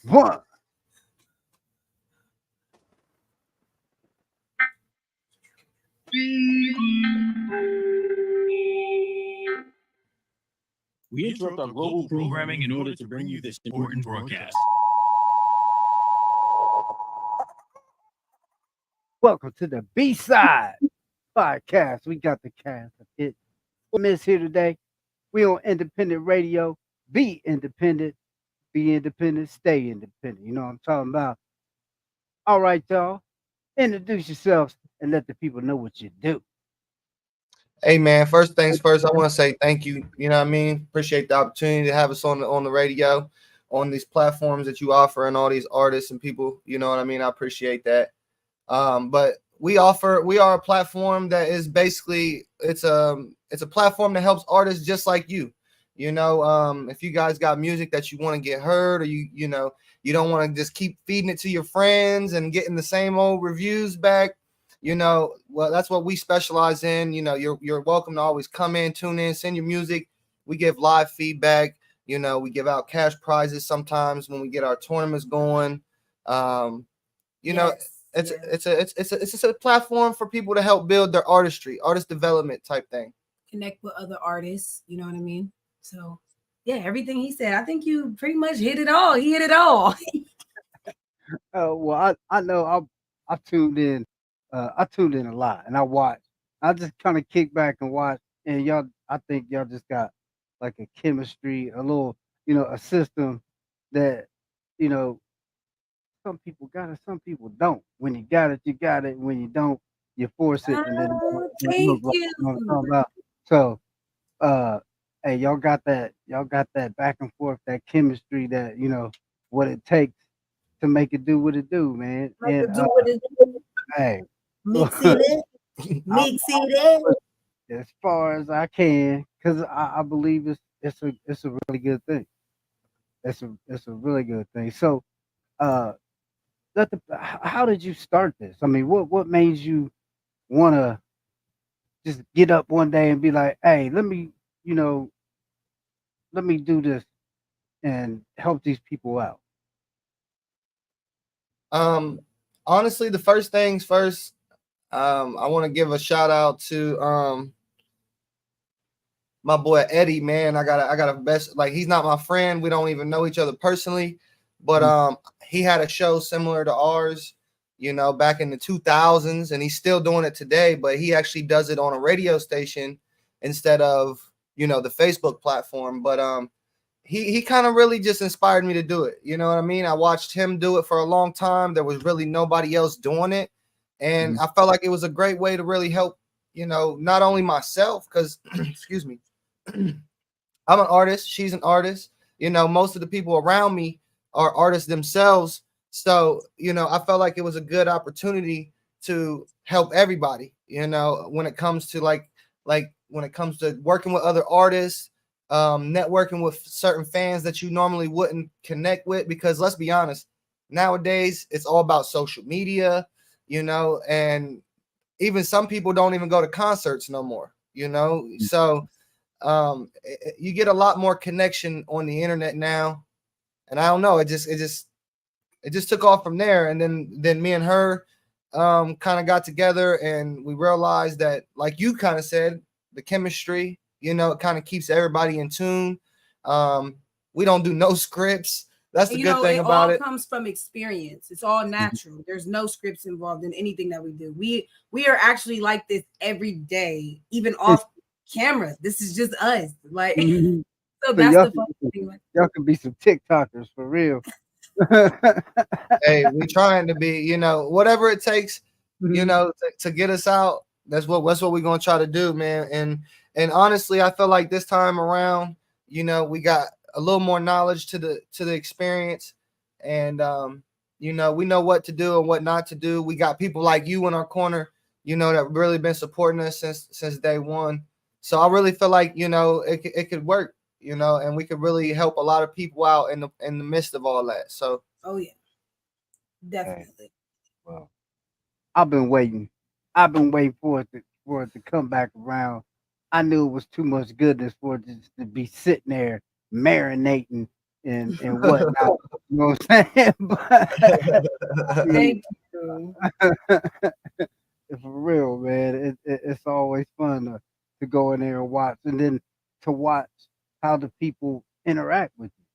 One. We interrupt our global programming in order to bring you this important broadcast. Welcome to the B Sidez Podcast. We got the cast of it. Miss here today. We on independent radio. Be independent. Be independent. Stay independent. You know what I'm talking about? All right, y'all. Introduce yourselves and let the people know what you do. Hey man, first things first, I want to say thank you. You know what I mean? Appreciate the opportunity to have us on the radio, on these platforms that you offer and all these artists and people. You know what I mean? I appreciate that. But we are a platform that is basically it's a platform that helps artists just like you. You know, if you guys got music that you want to get heard, or you know you don't want to just keep feeding it to your friends and getting the same old reviews back. You know, well, that's what we specialize in. You know, you're welcome to always come in, tune in, send your music. We give live feedback. You know, we give out cash prizes sometimes when we get our tournaments going. You know, it's a platform for people to help build their artist development type thing. Connect with other artists. You know what I mean? So yeah, everything he said, I think you pretty much hit it all. He hit it all. Well, I know I tuned in. I tuned in a lot and I watched. I just kind of kick back and watch. And y'all, I think y'all just got like a chemistry, a little, a system that, you know, some people got it, some people don't. When you got it, you got it. When you don't, you force it, and then Thank what you. I'm talking about. So, hey, y'all got that back and forth, that chemistry, that what it takes to make it do what it do, man. And hey, Mix it, mix it. as far as I can, because I believe it's a really good thing. It's a really good thing. So, uh, how did you start this? I mean, what made you want to just get up one day and be like, hey, you know, let me do this and help these people out? Honestly, the first things first. I want to give a shout out to my boy Eddie, man. I got a best, like, he's not my friend. We don't even know each other personally, but he had a show similar to ours, back in the 2000s, and he's still doing it today, but he actually does it on a radio station instead of, the Facebook platform. But he kind of really just inspired me to do it. You know what I mean? I watched him do it for a long time. There was really nobody else doing it. And I felt like it was a great way to really help, not only myself, because, excuse me, I'm an artist. She's an artist. Most of the people around me are artists themselves. So, I felt like it was a good opportunity to help everybody, when it comes to like when it comes to working with other artists, networking with certain fans that you normally wouldn't connect with, because let's be honest, nowadays it's all about social media, and even some people don't even go to concerts no more, so you get a lot more connection on the internet now. And I don't know, it just took off from there. And then me and her kind of got together, and we realized that, like you kind of said, the chemistry, it kind of keeps everybody in tune. We don't do no scripts. That's the good thing about it. It all comes from experience. It's all natural. There's no scripts involved in anything that we do. We are actually like this every day, even off camera. This is just us. Like, so that's the fun thing. Y'all can be some TikTokers for real. Hey, we trying to be, whatever it takes, to get us out. That's what we're gonna try to do, man. And honestly, I feel like this time around, we got a little more knowledge to the experience, and we know what to do and what not to do. We got people like you in our corner, that really been supporting us since day one. So I really feel like it could work, and we could really help a lot of people out in the midst of all that. So oh yeah, definitely. Well, I've been waiting for it to come back around. I knew it was too much goodness for it to be sitting there marinating and whatnot. You know what I'm saying? But Thank you. for real, man, it's always fun to go in there and watch, and then to watch how the people interact with you,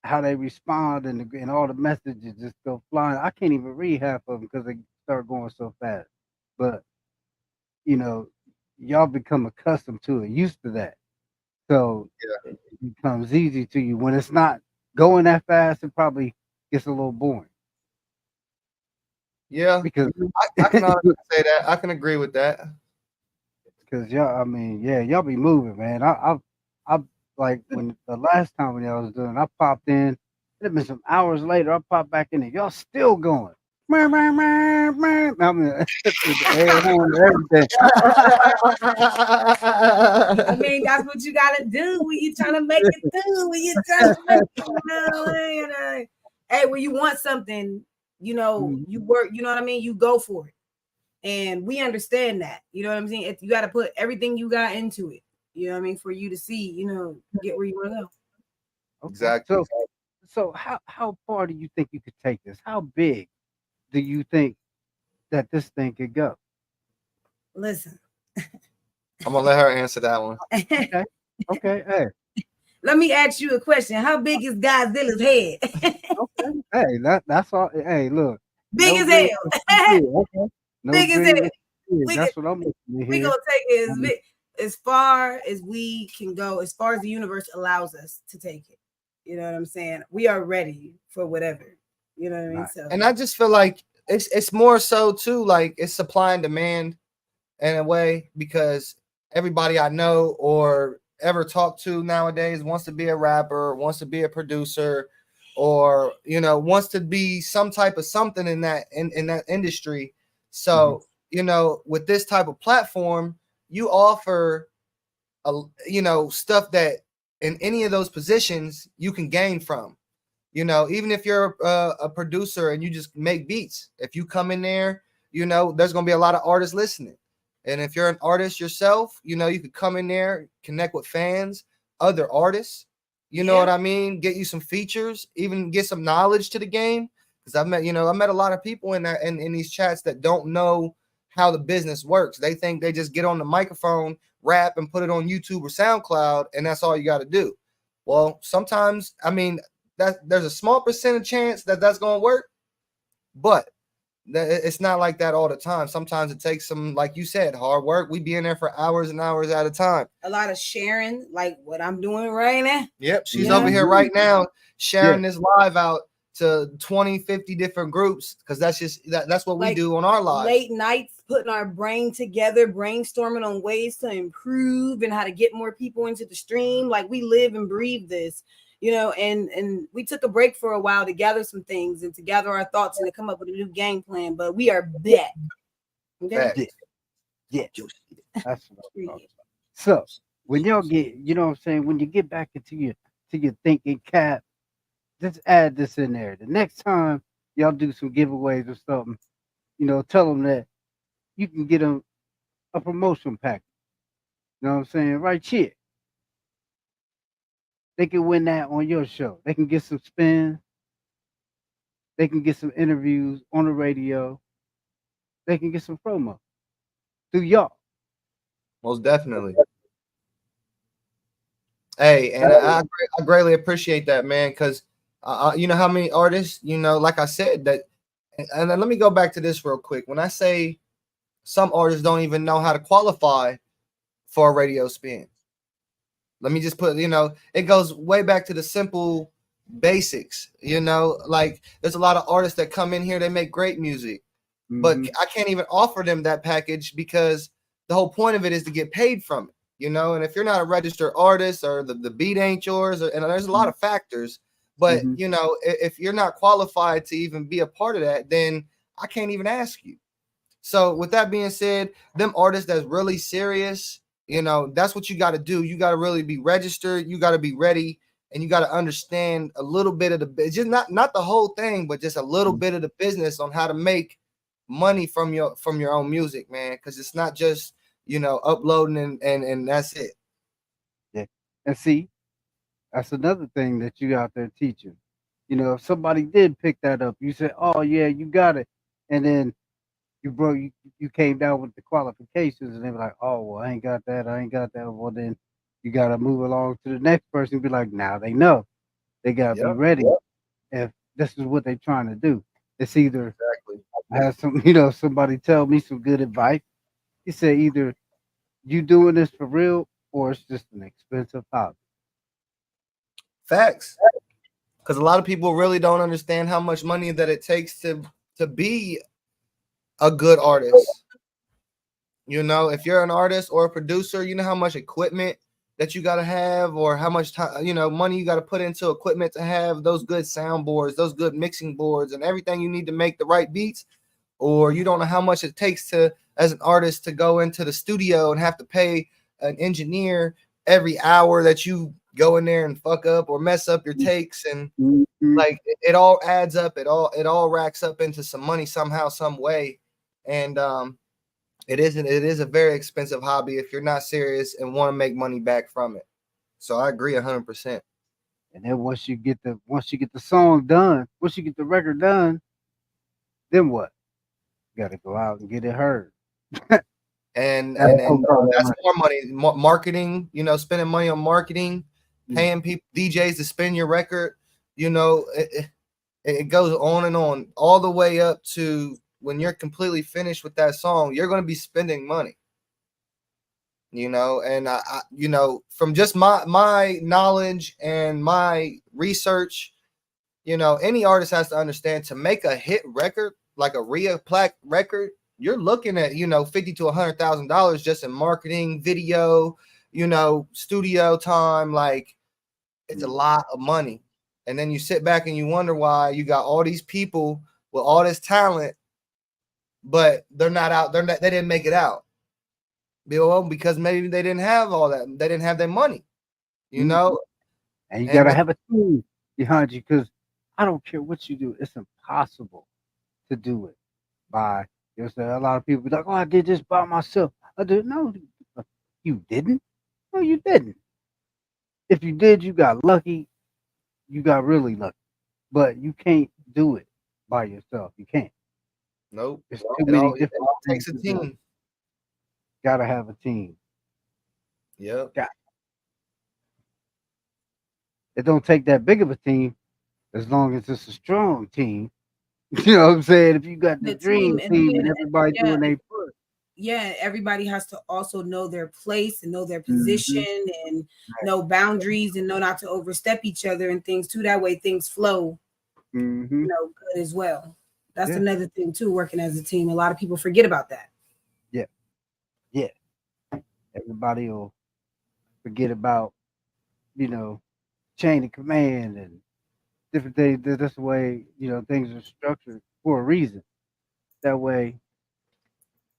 how they respond, and all the messages just go flying. I can't even read half of them because they start going so fast. But you know, y'all become accustomed to it, used to that, so it becomes easy to you. When it's not going that fast, it probably gets a little boring Yeah, because I can honestly say that. I can agree with that. Cause y'all, I mean, yeah, y'all be moving, man. I like when the last time when y'all was doing, I popped in. It been some hours later. I popped back in, and y'all still going. I mean, the air horn and everything. I mean, that's what you gotta do when you trying to make it through. When you trying to make it, hey, when you want something, you work. You know what I mean. You go for it, and we understand that. You know what I'm saying. You got to put everything you got into it. You know what I mean, for you to see, get where you want to go. Okay. Exactly. So how far do you think you could take this? How big do you think that this thing could go? Listen, I'm gonna let her answer that one. Okay. Okay. Hey. Let me ask you a question. How big is Godzilla's head? Okay. Hey, that's all. Hey, look. Big No as dream hell. is too big. Okay. No Big as dream hell. is too big. We That's what I'm looking to we hear. gonna take it as far as we can go, as far as the universe allows us to take it. You know what I'm saying? We are ready for whatever. You know what I mean? Right. So, And I just feel like it's more so too, like it's supply and demand in a way, because everybody I know or ever talk to nowadays wants to be a rapper, wants to be a producer, or wants to be some type of something in that industry. So with this type of platform, you offer stuff that in any of those positions you can gain from. Even if you're a producer and you just make beats, if you come in there, there's going to be a lot of artists listening. And if you're an artist yourself, you could come in there, connect with fans, other artists, you know what I mean? Get you some features, even get some knowledge to the game. Because I met a lot of people in these chats that don't know how the business works. They think they just get on the microphone, rap, and put it on YouTube or SoundCloud, and that's all you got to do. Well, sometimes, I mean, that there's a small percentage chance that that's going to work, but it's not like that all the time. Sometimes it takes some, like you said, hard work. We be in there for hours and hours at a time. A lot of sharing, like what I'm doing right now. Yep, she's over here right now sharing this live out to 20, 50 different groups, because that's what we do on our lives. Late nights, putting our brain together, brainstorming on ways to improve and how to get more people into the stream. Like, we live and breathe this. And we took a break for a while to gather some things and to gather our thoughts and to come up with a new game plan. But we are back. Okay? Yeah. That's what I'm talking about. So when y'all get, what I'm saying, when you get back into your thinking cap, just add this in there. The next time y'all do some giveaways or something, tell them that you can get them a promotion package. You know what I'm saying? Right here. They can win that on your show. They can get some spins. They can get some interviews on the radio. They can get some promo through y'all. Most definitely. Hey, and I greatly appreciate that, man, because you know how many artists, like I said, that, and then let me go back to this real quick. When I say some artists don't even know how to qualify for a radio spin, let me just put, it goes way back to the simple basics, like there's a lot of artists that come in here, they make great music, but I can't even offer them that package because the whole point of it is to get paid from it, and if you're not a registered artist or the beat ain't yours, and there's a lot of factors, but if you're not qualified to even be a part of that, then I can't even ask you. So with that being said, them artists that's really serious, that's what you got to do. You got to really be registered. You got to be ready, and you got to understand a little bit of the, just not the whole thing, but just a little bit of the business on how to make money from your own music, man. Because it's not just uploading and that's it. Yeah, and see, That's another thing that you out there teaching. You know, if somebody did pick that up, you said, "Oh yeah, you got it," and then you came down with the qualifications, and they were like, "Oh well, I ain't got that. I ain't got that." Well, then you gotta move along to the next person. And be like, now they know. They gotta be Yep, ready. If this is what they're trying to do, it's either exactly. I have some, somebody tell me some good advice. He said either you doing this for real or it's just an expensive hobby. Facts. Because a lot of people really don't understand how much money that it takes to be a good artist. You know, if you're an artist or a producer, you know how much equipment that you got to have, or how much time, money you got to put into equipment to have those good soundboards, those good mixing boards, and everything you need to make the right beats. Or you don't know how much it takes to, as an artist, to go into the studio and have to pay an engineer every hour that you go in there and fuck up or mess up your takes. And Mhm. like it all adds up, it all racks up into some money somehow, some way. And it is a very expensive hobby if you're not serious and want to make money back from it. So I agree 100%. And then once you get the song done, once you get the record done, then what? You got to go out and get it heard. And That's and, what and comes that's with more money, marketing, spending money on marketing, it. paying people, DJs to spin your record. It goes on and on, all the way up to when you're completely finished with that song, you're going to be spending money. And from just my knowledge and my research, any artist has to understand, to make a hit record, like a Rhea Plaque record, you're looking at, $50,000 to $100,000 just in marketing, video, studio time. Like, it's a lot of money. And then you sit back and you wonder why you got all these people with all this talent, but they're not out. They didn't make it out. Well, because maybe they didn't have all that. They didn't have their money, you Mhm. know. And you got And to have a team behind you because I don't care what you do, it's impossible to do it by yourself. A lot of people be like, "Oh, I did this by myself." I did no, you didn't. No, you didn't. If you did, you got lucky. You got really lucky. But you can't do it by yourself. You can't. nope, It's too it many all it different all things takes a to do. team. Gotta have a team. Yep. Got it. Don't take that big of a team as long as it's a strong team. You know what I'm saying? If you got the The team, dream and team then and everybody yeah, doing their part. yeah, everybody has to also know their place and know their Mm-hmm. position and know boundaries and know not to overstep each other and things too. That way things flow, Mm-hmm. good as well. That's Yeah. another thing too, working as a team. A lot of people forget about that. Yeah. Yeah. Everybody will forget about, you know, chain of command and different things. That's the way, things are structured for a reason. That way,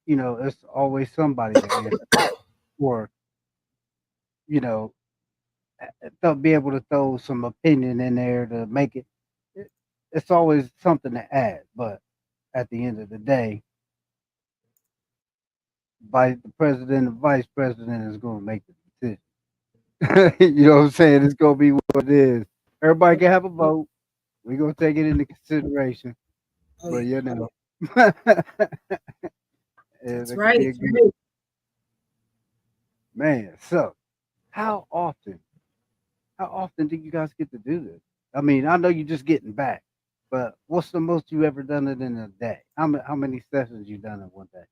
it's always somebody to answer or, you know, be able to throw some opinion in there to make it's always something to add. But at the end of the day, the president and vice president is going to make the decision. You know what I'm saying? It's going to be what it is. Everybody can have a vote. We're going to take it into consideration. Oh But, yeah, and that's it could be right. a good man. So, how often, how often do you guys get to do this? I mean, I know you're just getting back, but what's the most you ever done it in a day? How many sessions you done in one day?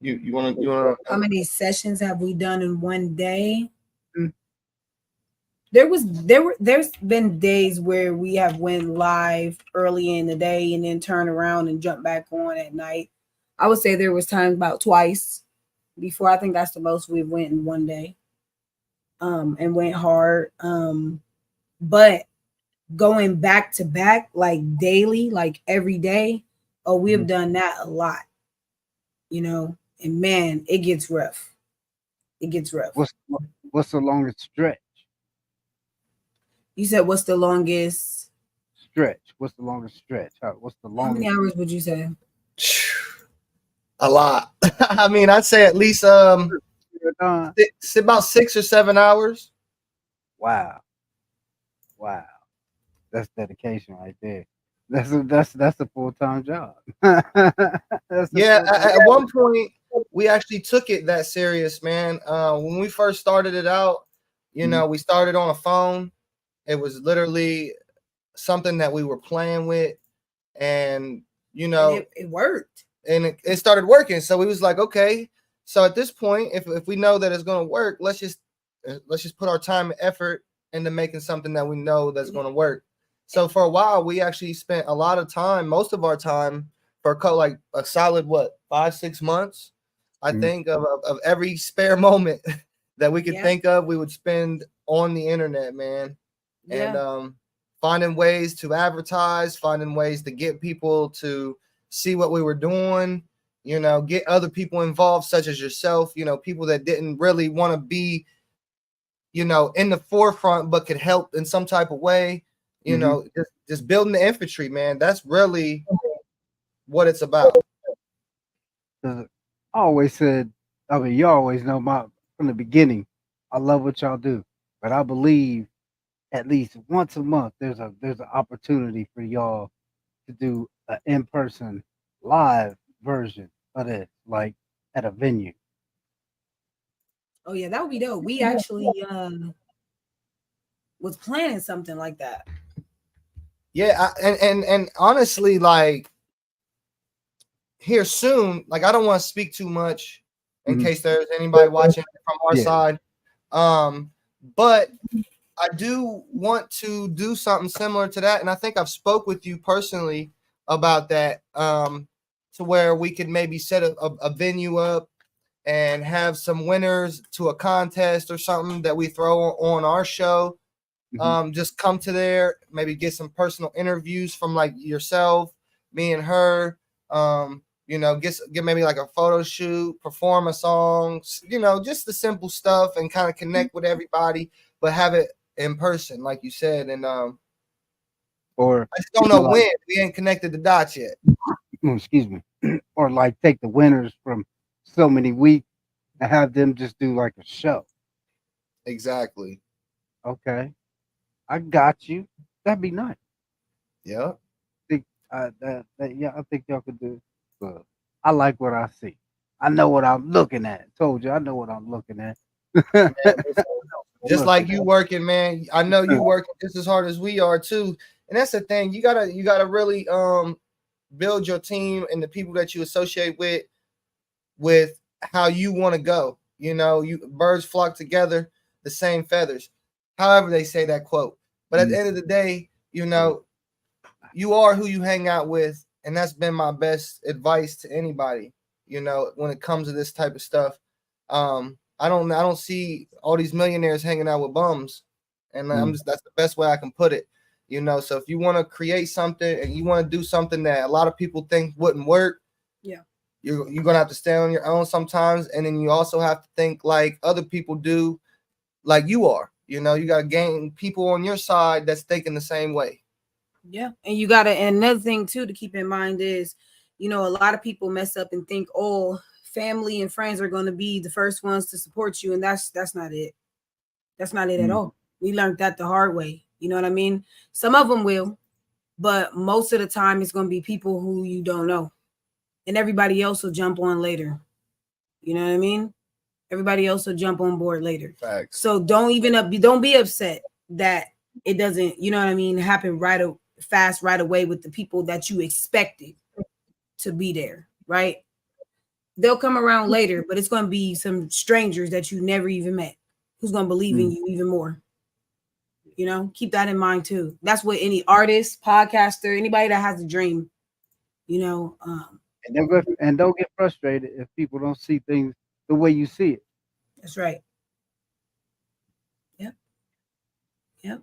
You want How many sessions have we done in one day? Mm. There's been days where we have went live early in the day and then turn around and jump back on at night. I would say there was times about twice before. I think that's the most we've went in one day. And went hard. But going back to back, like daily, like every day, oh, we have Mhm. done that a lot, and man, it gets rough. It gets rough. What's the longest stretch? You said what's the longest? What's the longest stretch? What's the How many longest? hours would you say? a lot. I mean, I'd say at least You're done? about 6 or 7 hours. Wow. Wow, that's dedication right there. That's a full-time job. That's a Yeah, full-time. at one point we actually took it that serious, man. When we first started it out, Mhm. we started on a phone. It was literally something that we were playing with, and And it worked. and it started working. So we was like, okay. So at this point, if we know that it's gonna work, let's just put our time and effort into making something that we know that's gonna work. So for a while, we actually spent a lot of time, most of our time, for like a solid 5-6 months, I Mhm. think of every spare moment that we could Yeah. think of, we would spend on the internet, man, and Yeah. finding ways to advertise, finding ways to get people to see what we were doing, get other people involved, such as yourself, people that didn't really want to be, in the forefront, but could help in some type of way, Mhm. just building the infantry, man. That's really what it's about. 'Cause I always said, I mean, you always know my from the beginning. I love what y'all do, but I believe at least once a month there's an opportunity for y'all to do an in-person live version of this, like at a venue. Oh yeah, that would be dope. We actually was planning something like that. Yeah, and honestly, like here soon, like I don't want to speak too much in Mhm. case there's anybody watching from our Yeah. side. But I do want to do something similar to that, and I think I've spoke with you personally about that. To where we could maybe set a venue up and have some winners to a contest or something that we throw on our show. Mhm. Just come to there, maybe get some personal interviews from like yourself, me and her. Get maybe like a photo shoot, perform a song, just the simple stuff, and kind of connect with everybody, but have it in person, like you said. And Or I just don't know like, when. We ain't connected the dots yet. excuse me, or like take the winners from so many weeks and have them just do like a show. Exactly. Okay, I got you. That'd be nice. Yeah. Think yeah, I think y'all could do. But I like what I see. I know what I'm looking at. Told you, I know what I'm looking at. Just like you working, man. I know you working just as hard as we are too. And that's the thing. You gotta really build your team and the people that you associate with how you want to go. You birds flock together, the same feathers. However they say that quote. But at the end of the day, you are who you hang out with, and that's been my best advice to anybody. When it comes to this type of stuff, I don't see all these millionaires hanging out with bums, and that's the best way I can put it. So if you want to create something and you want to do something that a lot of people think wouldn't work, Yeah. you're gonna have to stand on your own sometimes, and then you also have to think like other people do, like you are. You got to gain people on your side that's thinking the same way. Yeah. And you gotta, and another thing too to keep in mind is, a lot of people mess up and think, oh, family and friends are gonna be the first ones to support you. And that's not it. That's not it at all. We learned that the hard way. You know what I mean? Some of them will, but most of the time it's gonna be people who you don't know. And everybody else will jump on later. You know what I mean? Everybody else will jump on board later. Facts. So don't be upset that it doesn't, you know what I mean, happen right away with the people that you expected to be there, right? They'll come around later, but it's going to be some strangers that you never even met who's going to believe in you even more. Keep that in mind too. That's what any artist, podcaster, anybody that has a dream, And don't get frustrated if people don't see things the way you see it. that's right. Yep.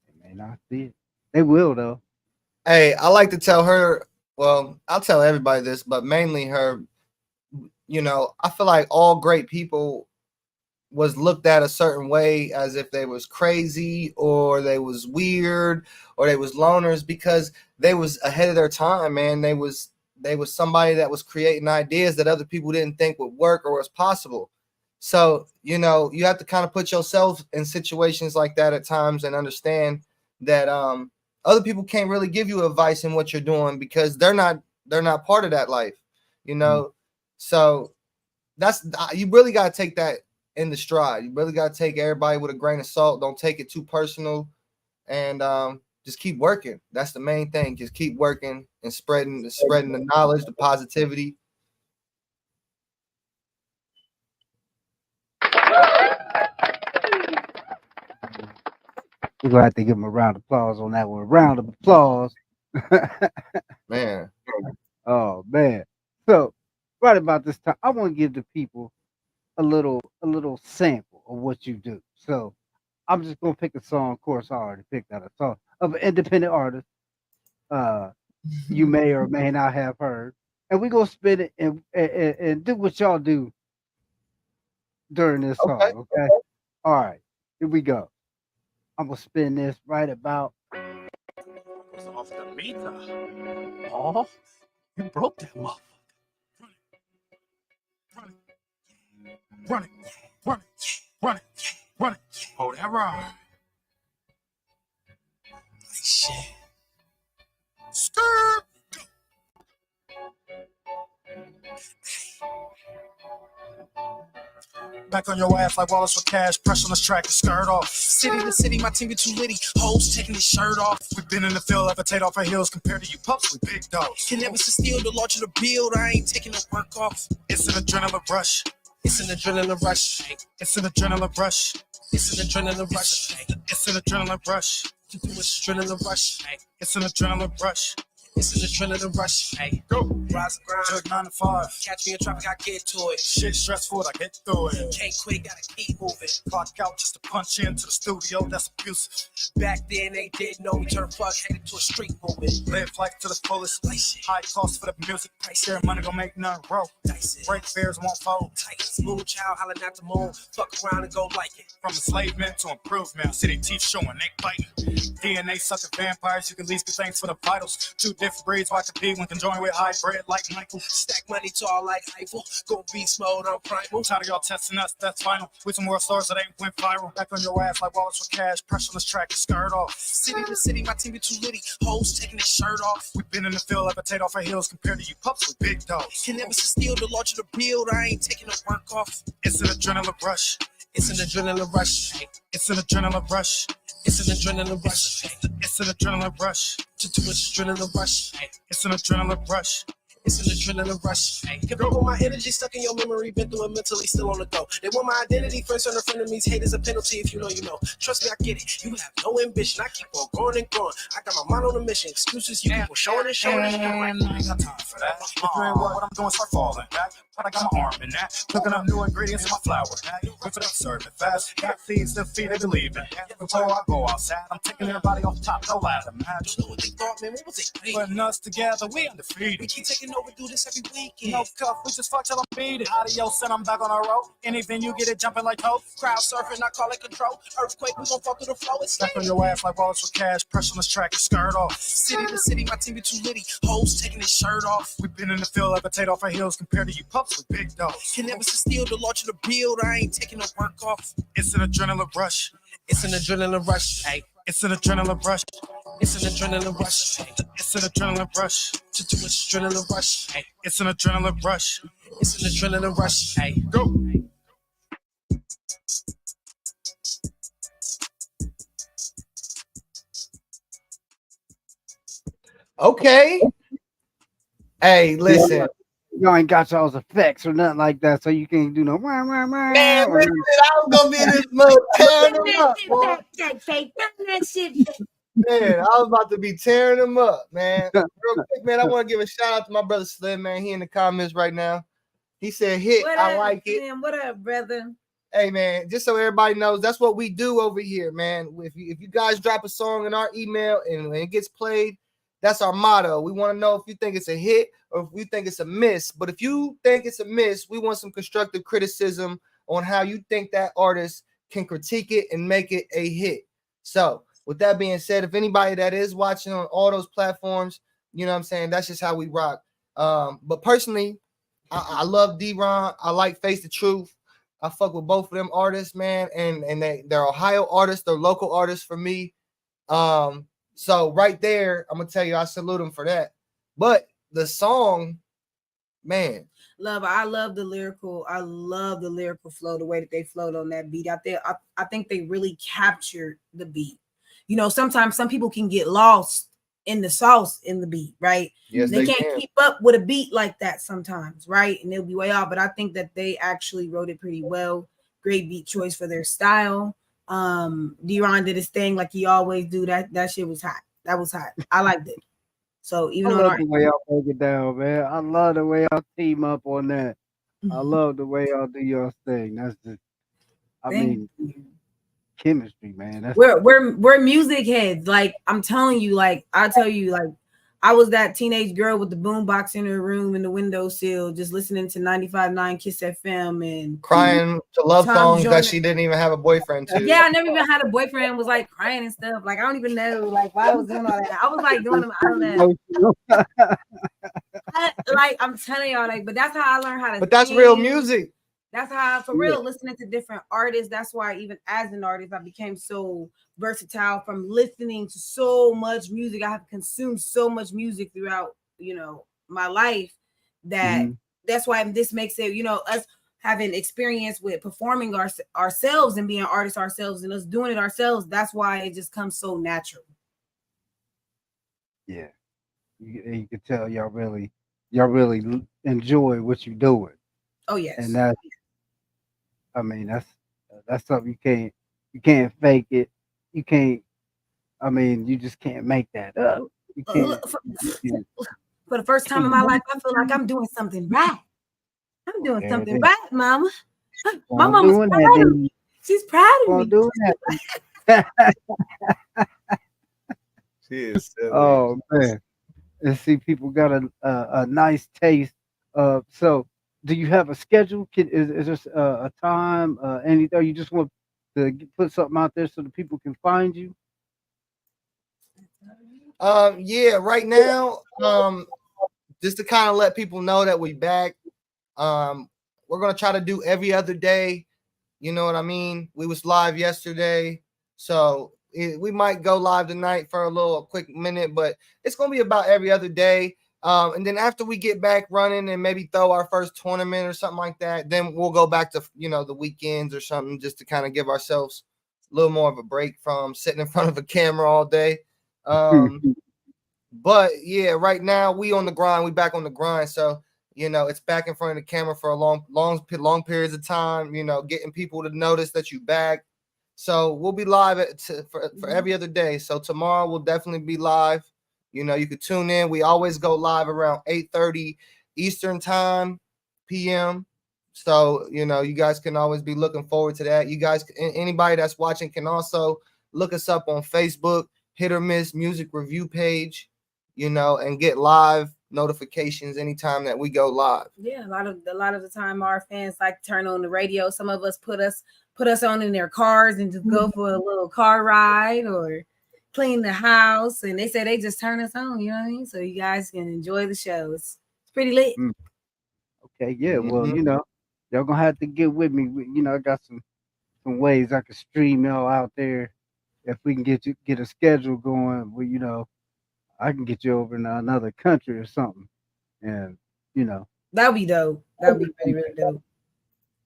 They may not see it. They will though. Hey, I like to tell her, well, I'll tell everybody this, but mainly her, I feel like all great people was looked at a certain way, as if they was crazy or they was weird or they was loners, because they was ahead of their time, man. They was somebody that was creating ideas that other people didn't think would work or was possible. So, you know, you have to kind of put yourself in situations like that at times and understand that other people can't really give you advice in what you're doing because they're not part of that life, you know. So that's you really got to take that in the stride. You really got to take everybody with a grain of salt. Don't take it too personal, and just keep working. That's the main thing. Just keep working and spreading the knowledge, the positivity. We're gonna have to give him a round of applause on that one. Round of applause. Man. Oh man. So right about this time, I want to give the people a little sample of what you do. So I'm just gonna pick a song. Of course, I already picked out a song of an independent artist. You may or may not have heard, and we're gonna spin it and do what y'all do during this song. Okay. Okay. All right. Here we go. I'm gonna spin this right about. It's off the meter. Oh, you broke that motherfucker. Run it. Run it. Run it. Run it. Run it. Oh, that ride. Shit. Skirt. Back on your ass like Wallace with cash, press on this track and skirt off. City to city, my team be too litty. Hoes taking his shirt off. We've been in the field, levitate off our heels compared to you pups, we big dogs. Can never sit still, the launch of the build, I ain't taking no work off. It's an adrenaline rush. It's an adrenaline rush. It's an adrenaline rush. It's an adrenaline rush. It's an adrenaline rush. It's adrenaline rush. It's an adrenaline rush. It's an adrenaline rush. Hey, go. Rise and grind. Jerk 9 to 5. Catch me in traffic, I get to it. Shit stressful, I get through it. Can't quit, gotta keep moving. Clock out just to punch into the studio, that's abusive. Back then, they didn't know we turned plug, headed to a street movement. Live life to the fullest. High cost for the music. Price there, money gon' make none grow. Break bears won't fold. Tight. Smooth child, hollering at the moon. Fuck around and go like it. From enslavement to improvement. City teeth showing, they fighting. DNA sucking vampires, you can least get thanks for the vitals. Two different breeds, why compete when conjoined with hybrid like Michael. Stack money tall like Eiffel, go beast mode on primal. Tired of y'all testing us, that's final. We some world stars that ain't went viral. Back on your ass like Wallace with cash, press on this track and skirt off. City to city, my team be too litty. Hoes taking his shirt off. We've been in the field, levitate off our heels compared to you pups with big dogs. Can never sit still, the launch of the build, I ain't taking no work off. It's an adrenaline rush. It's an adrenaline rush. It's an adrenaline rush. It's an adrenaline rush. It's an adrenaline rush. To do it's adrenaline rush. It's an adrenaline rush. It's an adrenaline rush. Give up on my energy, stuck in your memory, been through it mentally, still on the go. They want my identity, friends on the frenemies, hate is a penalty if you know you know. Trust me, I get it. You have no ambition, I keep on growing and growing. I got my mind on a mission, excuses you people showing and showing and showing. I ain't got time for that. If you ain't what I'm doing, start falling back. But I got my arm in that. Cooking up new ingredients in my flour. Whip it up, serve it fast. Got feeds to feed they believe in. Before I go outside, I'm taking everybody off top. No ladder match. You know what they thought, man? What was it? Putting us together, we undefeated. We keep taking over, do this every weekend. No cuff, we just fuck till I'm beat it. Adios, and I'm back on the road. Anything you get it jumping like hope. Crowd surfing, I call it control. Earthquake, we gon' fall through the flow. It's back on your ass like Wallace with cash. Press on this track and skirt off. City to city, my team be too litty. Hoes taking his shirt off. We've been in the field, levitate off our heels compared to you pups with big dogs. Can never sit still, the launch of the build, I ain't taking no work off. It's an adrenaline rush. It's an adrenaline rush. Hey. It's an adrenaline rush. It's an adrenaline rush. It's an adrenaline rush. To do it's adrenaline rush. Hey. It's an adrenaline rush. It's an adrenaline rush. Hey. Go. Okay. Hey, listen. Y'all ain't got y'all's effects or nothing like that, so you can't do no. Man, listen, I was gonna be in this mode tearing them up, boy. Man, I was about to be tearing them up, man. Real quick, man, I want to give a shout out to my brother Slim, man. He in the comments right now. He said, "Hit, What I up, like it." man? What up, brother? Hey, man, just so everybody knows, that's what we do over here, man. If you guys drop a song in our email and it gets played, that's our motto. We want to know if you think it's a hit or if we think it's a miss. But if you think it's a miss, we want some constructive criticism on how you think that artist can critique it and make it a hit. So with that being said, if anybody that is watching on all those platforms, you know what I'm saying, that's just how we rock. But personally, I love D-Ron. I like Face the Truth. I fuck with both of them artists, man, and they're Ohio artists, they're local artists for me. So right there, I'm gonna tell you, I salute them for that. But the song, man, I love the lyrical. I love the lyrical flow, the way that they flowed on that beat out there. I think they really captured the beat. You know, sometimes some people can get lost in the sauce in the beat, right? yes, They can't keep up with a beat like that sometimes, right? And they'll be way off. But I think that they actually wrote it pretty well. Great beat choice for their style. D-Ron did his thing like he always do. That shit was hot. That was hot. I liked it. So I even on love our the way y'all break it down, man. I love the way y'all team up on that. I love the way y'all do your thing. That's just, I Thank mean, you. chemistry, man. That's we're music heads. Like I'm telling you, like I tell you, like I was that teenage girl with the boombox in her room in the windowsill, just listening to 95.9 Kiss FM and crying to love Tom songs that Joyner. she didn't even have a boyfriend to. Yeah, I never even had a boyfriend. Was like crying and stuff. Like I don't even know like why I was doing all that. I was like doing them. I don't know. Like I'm telling y'all, like, but that's how I learned how to. But that's sing. real music. That's how, for real, listening to different artists. That's why even as an artist, I became so versatile from listening to so much music. I have consumed so much music throughout, you know, my life that that's why this makes it, you know, us having experience with performing ourselves and being artists ourselves and us doing it ourselves. That's why it just comes so natural. Yeah, you can tell y'all really enjoy what you're doing, Oh yes, and that's, I mean, that's something you can't fake it. You can't. I mean, you just can't make that up. You can't. For the first time in my life, I feel like I'm doing something right. I'm doing something right, Mama. My mama's proud of me. She's proud of me. Doing that. She is silly. Oh man, and see, people got a nice taste. So do you have a schedule? Is there a time? Anything? Or you just want to put something out there so the people can find you? Yeah, right now, just to kind of let people know that we back. We're gonna try to do every other day. You know what I mean? We was live yesterday, so we might go live tonight for a quick minute, but it's gonna be about every other day. And then after we get back running and maybe throw our first tournament or something like that, then we'll go back to, you know, the weekends or something, just to kind of give ourselves a little more of a break from sitting in front of a camera all day. But yeah, right now we on the grind. We back on the grind. So, you know, it's back in front of the camera for a long periods of time, you know, getting people to notice that you back. So we'll be live for every other day. So tomorrow we'll definitely be live. You know, you could tune in. We always go live around 8:30 Eastern time PM. So, you know, you guys can always be looking forward to that. You guys, anybody that's watching can also look us up on Facebook, Hit or Miss Music Review page, you know, and get live notifications anytime that we go live. Yeah, a lot of the time our fans like to turn on the radio. Some of us put us on in their cars and just go for a little car ride or clean the house, and they say they just turn us on, you know what I mean? So you guys can enjoy the show. It's pretty lit. Okay, yeah. Well, you know, y'all gonna have to get with me. You know, I got some ways I can stream y'all out there. If we can get a schedule going, well, you know, I can get you over in another country or something, and you know, That'd be dope. That'd be really, really dope.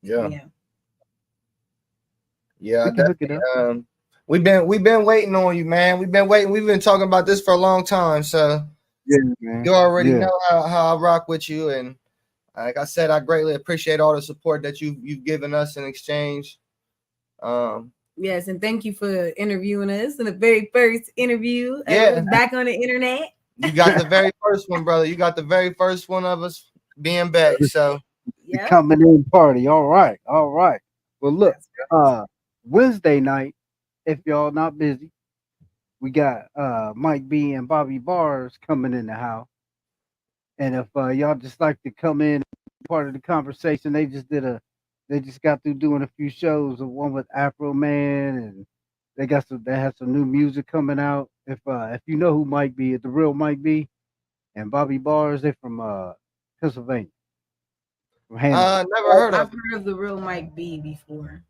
Yeah. we can hook it up. We've been waiting on you, man. We've been waiting. We've been talking about this for a long time. So Yeah, man. you already know how I rock with you, and like I said, I greatly appreciate all the support that you've given us in exchange. Yes, and thank you for interviewing us in the very first interview. Back on the internet. You got the very first one, brother. You got the very first one of us being back. So the coming in party. All right. Well, look, Wednesday night, if y'all not busy, we got Mike B and Bobby Bars coming in the house. And if y'all just like to come in, part of the conversation, they just got through doing a few shows, one with Afro Man, and they had some new music coming out. If you know who Mike B, the real Mike B, and Bobby Bars, they're from Pennsylvania, From Hannah. Never heard I've of. heard of the real Mike B before.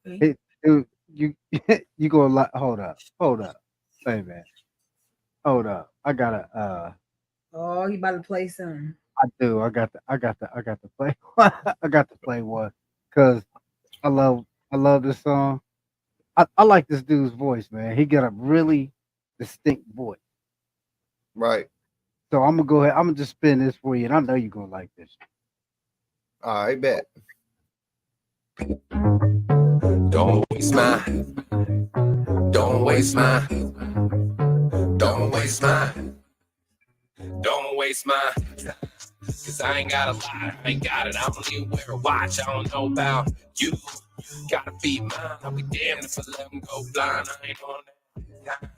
Okay. You you go like hold up. Hey man. Hold up. I gotta Oh, he about to play something. I do. I got to play I got to play one because I love this song. I like this dude's voice, man. He got a really distinct voice. Right. So I'm gonna go ahead. I'm gonna just spin this for you, and I know you're gonna like this. All right, bet. Don't waste my, don't waste my, don't waste my, don't waste my. Cause I ain't got a lot, I ain't got it. I don't even wear a watch, I don't know about you. Gotta be mine, I'll be damned if I let them go blind. I ain't on that.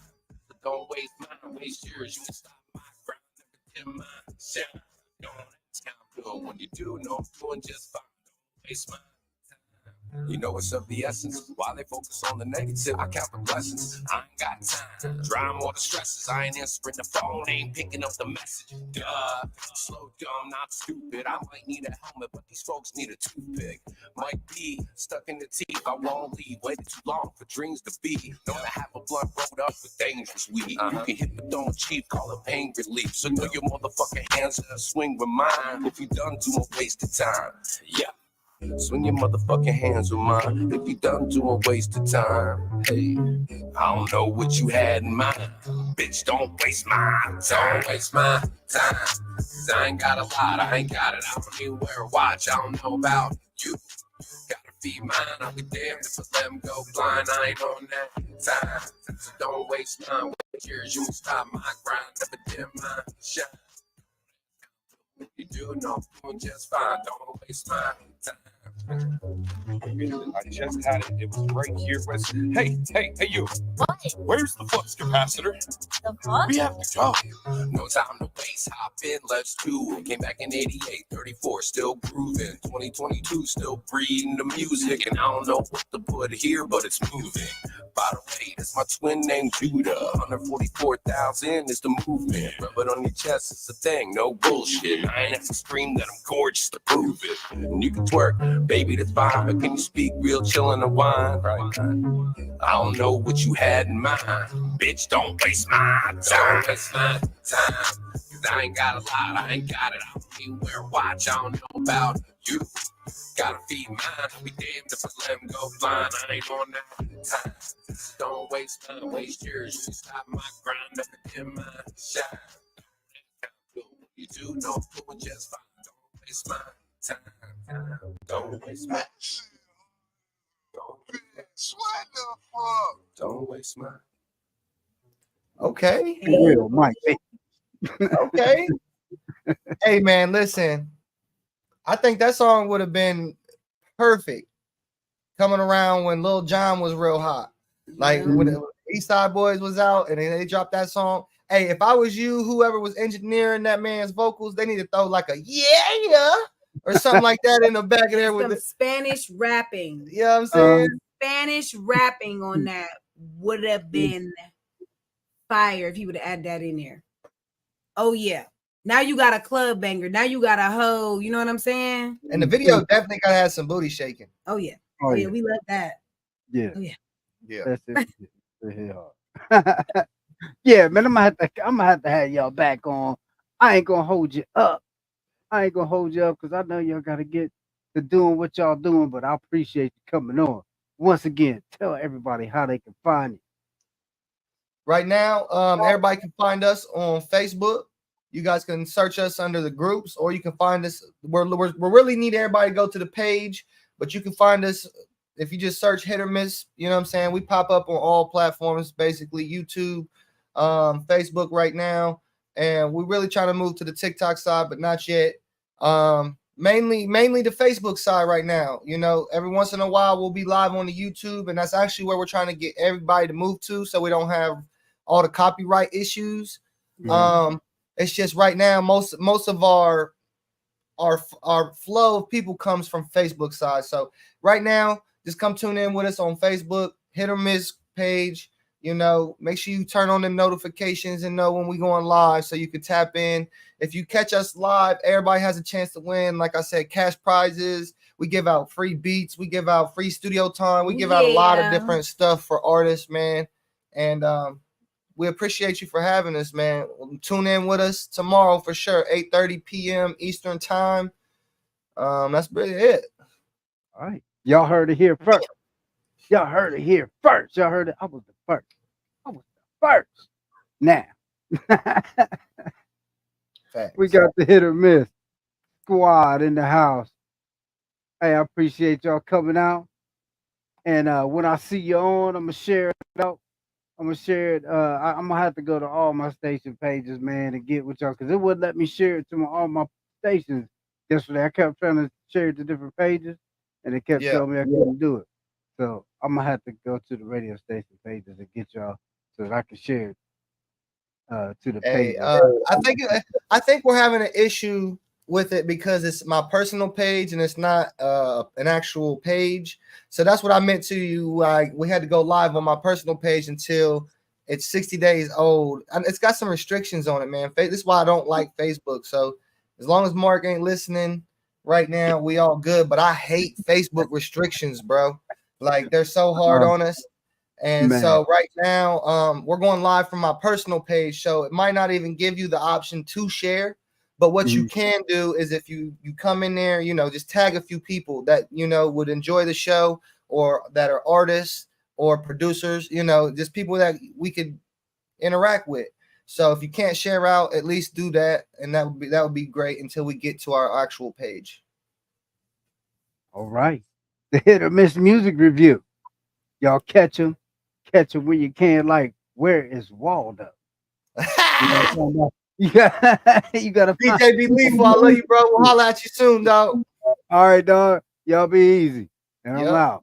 Don't waste mine, waste yours. You can stop my grind, never dim my shine. Don't sound good when you do, no, I'm doing just fine. Don't waste mine. You know it's of the essence. While they focus on the negative, I count the blessings. I ain't got time. Dry more the stresses. I ain't answering the phone, ain't picking up the message. Duh. Slow, dumb, not stupid. I might need a helmet, but these folks need a toothpick. Might be stuck in the teeth. I won't leave. Waited too long for dreams to be. Known to have a blunt rolled up with dangerous weed. You can hit but don't achieve. Call it pain relief. So know your motherfucking hands in a swing with mine. If you done, do a waste of time. Yeah. Swing your motherfucking hands with mine. If you done doing waste of time. Hey, I don't know what you had in mind. Bitch, don't waste my time. Don't waste my time. Cause I ain't got a lot, I ain't got it. I don't even wear a watch, I don't know about you. Gotta feed mine, I'll be damned if I let them go blind. I ain't on that time. So don't waste mine. Waste yours, you can stop my grind. Never dim my shine. You do know I'm doing just fine. Don't waste my time. I just had it. It was right here. Hey, you. What? Where's the flux capacitor? The fuck? We have to go. No time to waste, hop in, let's do it. Came back in 88, 34, still grooving. 2022, still breathing the music. And I don't know what to put here, but it's moving. By the way, that's my twin named Judah. 144,000 is the movement. Rub it on your chest, it's a thing, no bullshit. I ain't have to scream that I'm gorgeous to prove it. And you can twerk, baby, that's fine. But can you speak real chillin' and wine? I don't know what you had in mind. Bitch, don't waste my time. Don't waste my time. Cause I ain't got a lot, I ain't got it. I don't even wear a watch, I don't know about you. Gotta feed mine, I'll be damned if I let them go blind. I ain't on that time. Don't waste time, waste yours. You can stop my grind, never dim my shine. You do know I'm doing just fine. Don't waste my time. Don't waste my time. Don't waste my. Okay. For real, Mike. Hey, Okay. Hey man, listen. I think that song would have been perfect coming around when Lil Jon was real hot. Like when the East Side Boys was out and they dropped that song. Hey, if I was you, whoever was engineering that man's vocals, they need to throw like a yeah or something like that in the back of there with Some the, Spanish rapping. you know what I'm saying? Spanish rapping on that would have been fire if he would have added that in there. Oh yeah. Now you got a club banger. Now you got a hoe. You know what I'm saying? And the video definitely gotta have some booty shaking. Oh yeah. Oh, Oh yeah. yeah. We love that. Yeah. Oh yeah. Yeah. That's it. It hit hard. Yeah, man, I'm gonna have to have y'all back on. I ain't gonna hold you up. I ain't gonna hold you up because I know y'all gotta get to doing what y'all doing, but I appreciate you coming on. Once again, tell everybody how they can find you. Right now, everybody can find us on Facebook. You guys can search us under the groups, or you can find us. We really need everybody to go to the page, but you can find us if you just search Hit or Miss. You know what I'm saying? We pop up on all platforms, basically YouTube, Facebook right now, and we're really trying to move to the TikTok side, but not yet. Mainly the Facebook side right now. You know, every once in a while we'll be live on the YouTube, and that's actually where we're trying to get everybody to move to, so we don't have all the copyright issues. It's just right now most of our flow of people comes from Facebook side. So right now, just come tune in with us on Facebook, Hit or Miss page. You know, make sure you turn on the notifications and know when we going live so you can tap in. If you catch us live, everybody has a chance to win. Like I said, cash prizes. We give out free beats. We give out free studio time. We give out a lot of different stuff for artists, man. And we appreciate you for having us, man. Tune in with us tomorrow for sure, 8:30 p.m. Eastern time. That's really it. All right. Y'all heard it here first. Y'all heard it here first. Y'all heard it. I was the first. I was the first. Now, Facts. we got the hit or miss squad in the house. Hey, I appreciate y'all coming out. And when I see you on, I'm gonna share it out. I'm gonna share it. I'm gonna have to go to all my station pages, man, and get with y'all because it wouldn't let me share it to all my stations yesterday. I kept trying to share it to different pages, and it kept telling me I couldn't do it. So I'm gonna have to go to the radio station pages and get y'all so that I can share it to the page. I think we're having an issue with it because it's my personal page and it's not an actual page. So that's what I meant to you. Like we had to go live on my personal page until it's 60 days old. And it's got some restrictions on it, man. This is why I don't like Facebook. So as long as Mark ain't listening right now, we all good. But I hate Facebook restrictions, bro. Like they're so hard on us. And so right now, we're going live from my personal page. So it might not even give you the option to share. But what you can do is if you come in there, you know, just tag a few people that, you know, would enjoy the show or that are artists or producers, you know, just people that we could interact with. So if you can't share out, at least do that. And that would be great until we get to our actual page. All right. The hit or miss music review. Y'all catch them when you can. Like, where is Waldo? You gotta DJ be lethal. I love you, bro. We'll holler at you soon, dog. All right, dog. Y'all be easy. And I'm out.